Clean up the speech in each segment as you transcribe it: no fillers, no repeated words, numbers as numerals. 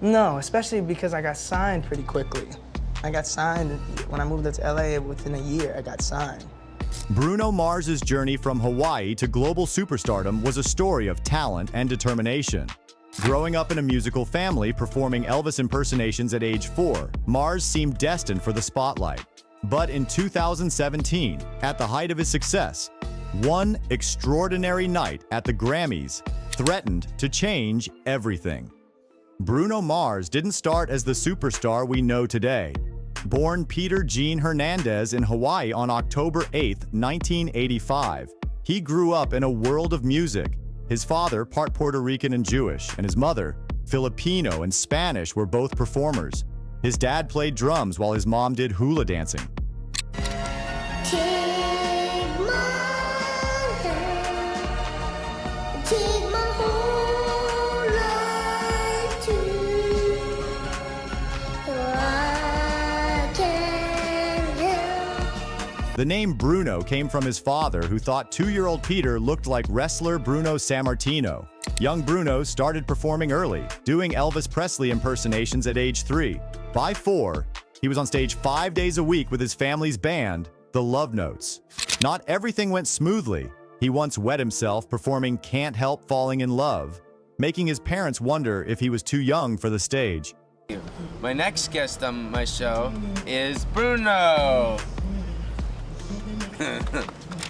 No, especially because I got signed pretty quickly. I got signed when I moved up to LA. Within a year, I got signed. Bruno Mars's journey from Hawaii to global superstardom was a story of talent and determination. Growing up in a musical family performing Elvis impersonations at age 4, Mars seemed destined for the spotlight. But in 2017, at the height of his success, one extraordinary night at the Grammys threatened to change everything. Bruno Mars didn't start as the superstar we know today. Born Peter Gene Hernandez in Hawaii on October 8, 1985, he grew up in a world of music. His father, part Puerto Rican and Jewish, and his mother, Filipino and Spanish, were both performers. His dad played drums while his mom did hula dancing. The name Bruno came from his father, who thought 2-year-old Peter looked like wrestler Bruno Sammartino. Young Bruno started performing early, doing Elvis Presley impersonations at age 3. By 4, he was on stage 5 days a week with his family's band, the Love Notes. Not everything went smoothly. He once wet himself performing Can't Help Falling in Love, making his parents wonder if he was too young for the stage. My next guest on my show is Bruno.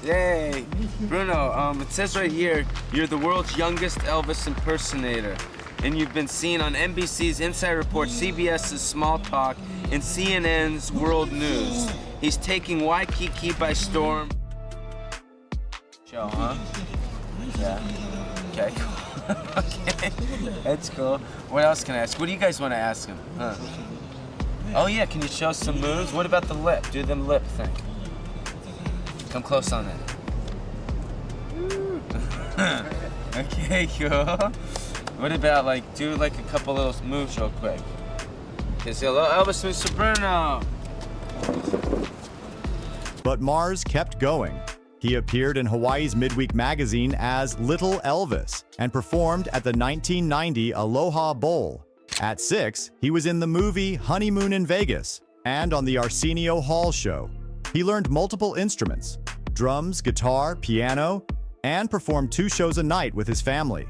Yay! Bruno, it says right here, you're the world's youngest Elvis impersonator. And you've been seen on NBC's Inside Report, CBS's Small Talk, and CNN's World News. He's taking Waikiki by storm. Show, huh? Yeah. Okay, cool. Okay, that's cool. What else can I ask? What do you guys want to ask him? Huh? Oh yeah, can you show some moves? What about the lip? Do them lip thing. Come close on it. Okay, cool. What about do a couple little moves real quick? Okay, say hello, Elvis, Mr. Bruno. But Mars kept going. He appeared in Hawaii's Midweek magazine as Little Elvis and performed at the 1990 Aloha Bowl. At 6, he was in the movie Honeymoon in Vegas and on the Arsenio Hall show. He learned multiple instruments, drums, guitar, piano, and performed 2 shows a night with his family.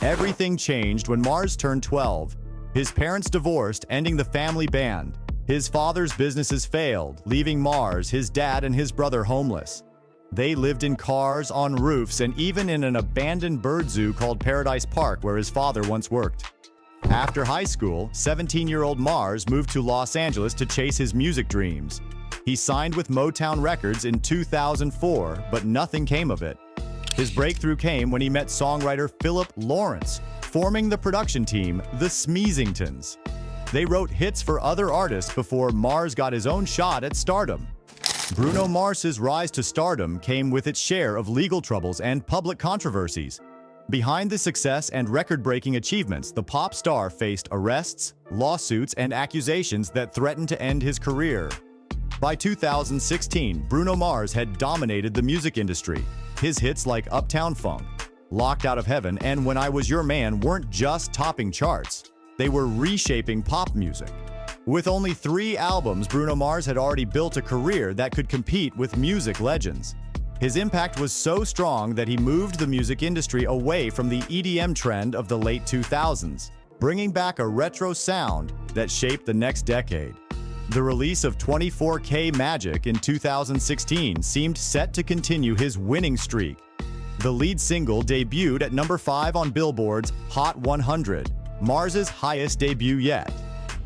Everything changed when Mars turned 12. His parents divorced, ending the family band. His father's businesses failed, leaving Mars, his dad, and his brother homeless. They lived in cars, on roofs, and even in an abandoned bird zoo called Paradise Park, where his father once worked. After high school, 17-year-old Mars moved to Los Angeles to chase his music dreams. He signed with Motown Records in 2004, but nothing came of it. His breakthrough came when he met songwriter Philip Lawrence, forming the production team, the Smeezingtons. They wrote hits for other artists before Mars got his own shot at stardom. Bruno Mars's rise to stardom came with its share of legal troubles and public controversies. Behind the success and record-breaking achievements, the pop star faced arrests, lawsuits, and accusations that threatened to end his career. By 2016, Bruno Mars had dominated the music industry. His hits like Uptown Funk, Locked Out of Heaven, and When I Was Your Man weren't just topping charts. They were reshaping pop music. With only 3 albums, Bruno Mars had already built a career that could compete with music legends. His impact was so strong that he moved the music industry away from the EDM trend of the late 2000s, bringing back a retro sound that shaped the next decade. The release of 24K Magic in 2016 seemed set to continue his winning streak. The lead single debuted at number 5 on Billboard's Hot 100, Mars's highest debut yet.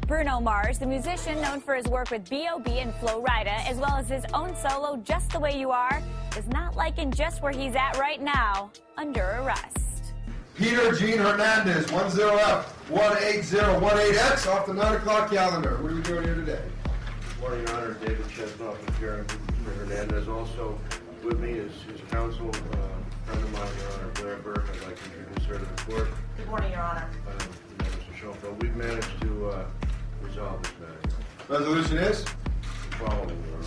Bruno Mars, the musician known for his work with B.O.B. and Flo Rida, as well as his own solo Just the Way You Are, is not liking just where he's at right now, under arrest. Peter Gene Hernandez, 10F, 18018X, off the 9 o'clock calendar. What are we doing here today? Good morning, Your Honor. David Chesnoff and Karen Hernandez. Also with me is his counsel, friend of mine, Your Honor, Blair Burke. I'd like to introduce her to the court. Good morning, Your Honor. Mr. Schoenfeld. We've managed to resolve this matter. Resolution is? Following, Your Honor.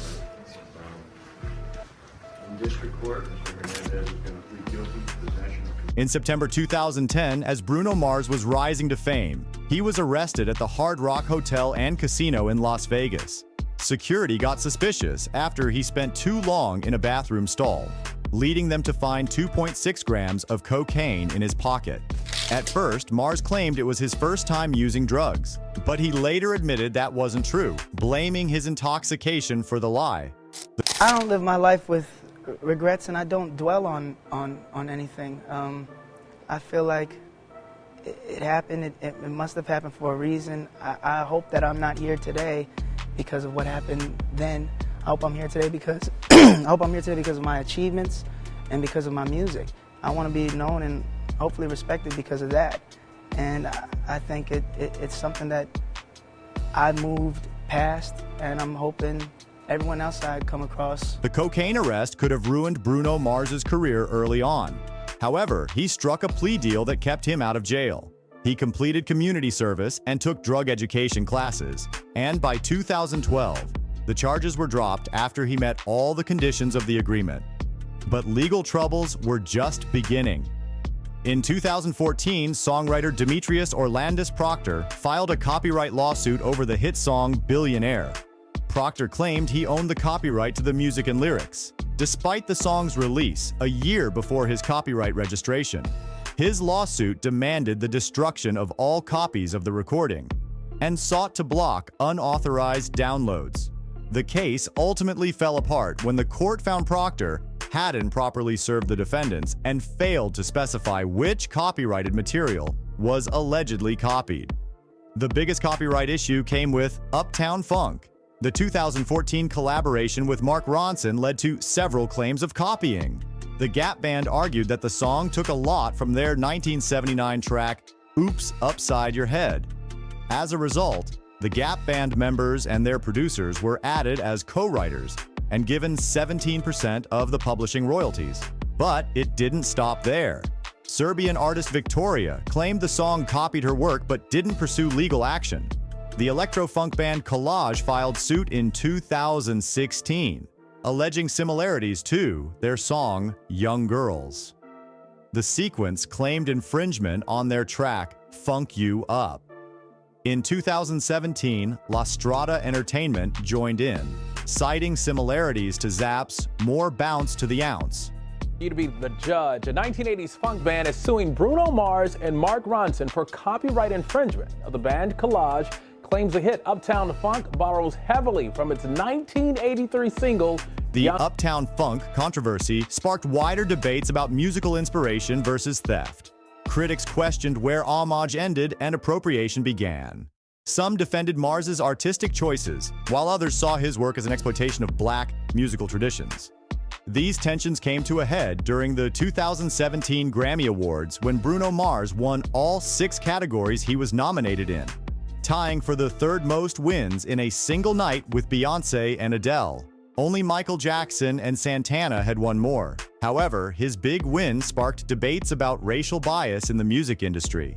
In district court, Mr. Hernandez is going to plead guilty to possession of. In September 2010, as Bruno Mars was rising to fame, He was arrested at the Hard Rock Hotel and Casino in Las Vegas. Security got suspicious after he spent too long in a bathroom stall, leading them to find 2.6 grams of cocaine in his pocket. At first, Mars claimed it was his first time using drugs, but he later admitted that wasn't true, blaming his intoxication for the lie. I don't live my life with regrets, and I don't dwell on anything. I feel like it happened. It must have happened for a reason. I hope that I'm not here today because of what happened then. I hope I'm here today because of my achievements and because of my music. I want to be known and hopefully respected because of that. And I think it's something that I moved past, and I'm hoping everyone else I come across. The cocaine arrest could have ruined Bruno Mars's career early on. However, he struck a plea deal that kept him out of jail. He completed community service and took drug education classes. And by 2012, the charges were dropped after he met all the conditions of the agreement. But legal troubles were just beginning. In 2014, songwriter Demetrius Orlandis Proctor filed a copyright lawsuit over the hit song Billionaire. Proctor claimed he owned the copyright to the music and lyrics, despite the song's release a year before his copyright registration. His lawsuit demanded the destruction of all copies of the recording and sought to block unauthorized downloads. The case ultimately fell apart when the court found Proctor hadn't properly served the defendants and failed to specify which copyrighted material was allegedly copied. The biggest copyright issue came with Uptown Funk. The 2014 collaboration with Mark Ronson led to several claims of copying. The Gap Band argued that the song took a lot from their 1979 track, Oops Upside Your Head. As a result, the Gap Band members and their producers were added as co-writers and given 17% of the publishing royalties. But it didn't stop there. Serbian artist Victoria claimed the song copied her work but didn't pursue legal action. The electro-funk band Collage filed suit in 2016, alleging similarities to their song Young Girls. The Sequence claimed infringement on their track Funk You Up. In 2017, La Strada Entertainment joined in, citing similarities to Zapp's More Bounce to the Ounce. You to be the judge. A 1980s funk band is suing Bruno Mars and Mark Ronson for copyright infringement of the band Collage. Claims the hit Uptown Funk borrows heavily from its 1983 single. The Uptown Funk controversy sparked wider debates about musical inspiration versus theft. Critics questioned where homage ended and appropriation began. Some defended Mars's artistic choices, while others saw his work as an exploitation of black musical traditions. These tensions came to a head during the 2017 Grammy Awards when Bruno Mars won all 6 categories he was nominated in, tying for the third most wins in a single night with Beyoncé and Adele. Only Michael Jackson and Santana had won more. However, his big win sparked debates about racial bias in the music industry.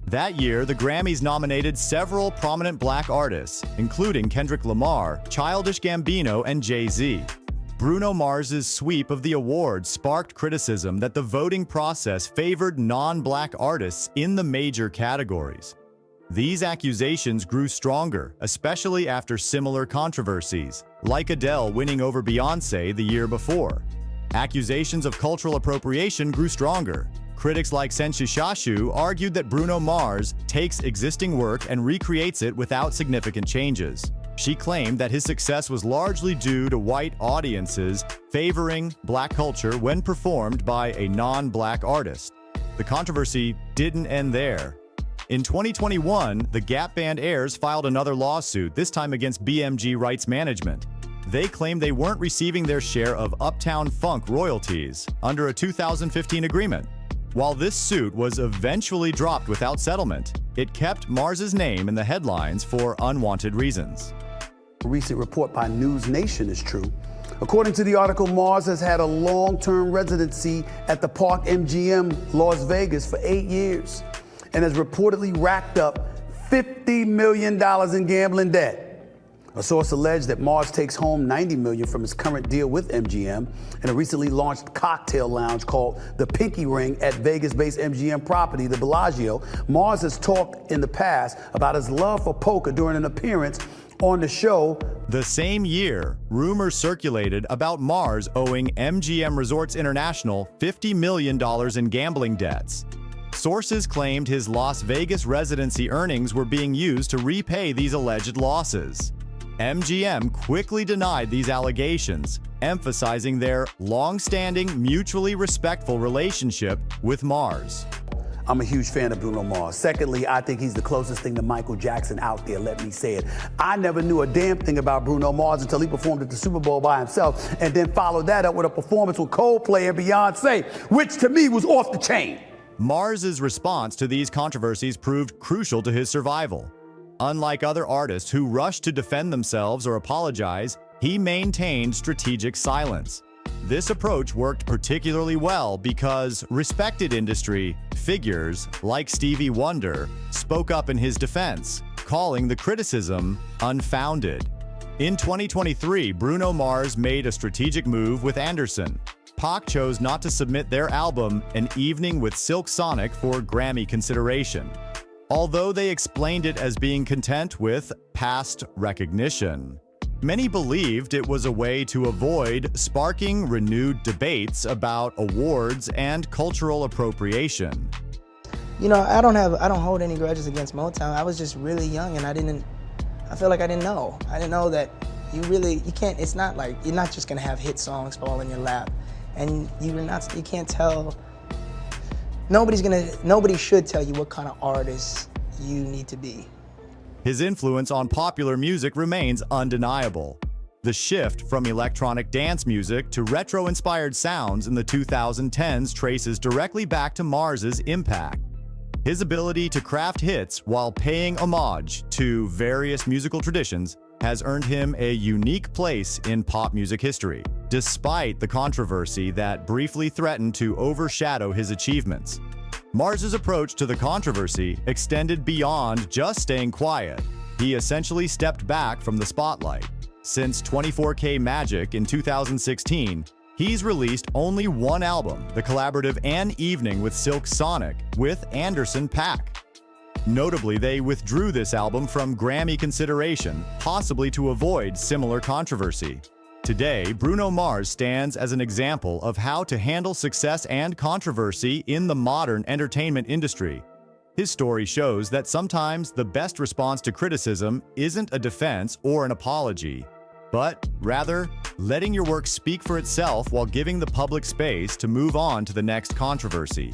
That year, the Grammys nominated several prominent black artists, including Kendrick Lamar, Childish Gambino, and Jay-Z. Bruno Mars's sweep of the awards sparked criticism that the voting process favored non-black artists in the major categories. These accusations grew stronger, especially after similar controversies, like Adele winning over Beyoncé the year before. Accusations of cultural appropriation grew stronger. Critics like Senshi Shashu argued that Bruno Mars takes existing work and recreates it without significant changes. She claimed that his success was largely due to white audiences favoring black culture when performed by a non-black artist. The controversy didn't end there. In 2021, the Gap Band heirs filed another lawsuit, this time against BMG Rights Management. They claimed they weren't receiving their share of Uptown Funk royalties under a 2015 agreement. While this suit was eventually dropped without settlement, it kept Mars's name in the headlines for unwanted reasons. A recent report by News Nation is true. According to the article, Mars has had a long-term residency at the Park MGM, Las Vegas, for 8 years and has reportedly racked up $50 million in gambling debt. A source alleged that Mars takes home $90 million from his current deal with MGM and a recently launched cocktail lounge called the Pinky Ring at Vegas-based MGM property, the Bellagio. Mars has talked in the past about his love for poker during an appearance on the show. The same year, rumors circulated about Mars owing MGM Resorts International $50 million in gambling debts. Sources claimed his Las Vegas residency earnings were being used to repay these alleged losses. MGM quickly denied these allegations, emphasizing their long-standing, mutually respectful relationship with Mars. I'm a huge fan of Bruno Mars. Secondly, I think he's the closest thing to Michael Jackson out there, let me say it. I never knew a damn thing about Bruno Mars until he performed at the Super Bowl by himself and then followed that up with a performance with Coldplay and Beyonce, which to me was off the chain. Mars's response to these controversies proved crucial to his survival. Unlike other artists who rushed to defend themselves or apologize, he maintained strategic silence. This approach worked particularly well because respected industry figures like Stevie Wonder spoke up in his defense, calling the criticism unfounded. In 2023, Bruno Mars made a strategic move with Anderson. Pac chose not to submit their album An Evening with Silk Sonic for Grammy consideration, although they explained it as being content with past recognition. Many believed it was a way to avoid sparking renewed debates about awards and cultural appropriation. You know, I don't hold any grudges against Motown. I was just really young and I feel like I didn't know. I didn't know that you can't, it's not like, you're not just gonna have hit songs fall in your lap. And you can't tell, nobody should tell you what kind of artist you need to be. His influence on popular music remains undeniable. The shift from electronic dance music to retro-inspired sounds in the 2010s traces directly back to Mars's impact. His ability to craft hits while paying homage to various musical traditions has earned him a unique place in pop music history, despite the controversy that briefly threatened to overshadow his achievements. Mars's approach to the controversy extended beyond just staying quiet. He essentially stepped back from the spotlight. Since 24K Magic in 2016, he's released only one album, the collaborative An Evening with Silk Sonic with Anderson .Paak. Notably, they withdrew this album from Grammy consideration, possibly to avoid similar controversy. Today, Bruno Mars stands as an example of how to handle success and controversy in the modern entertainment industry. His story shows that sometimes the best response to criticism isn't a defense or an apology, but rather letting your work speak for itself while giving the public space to move on to the next controversy.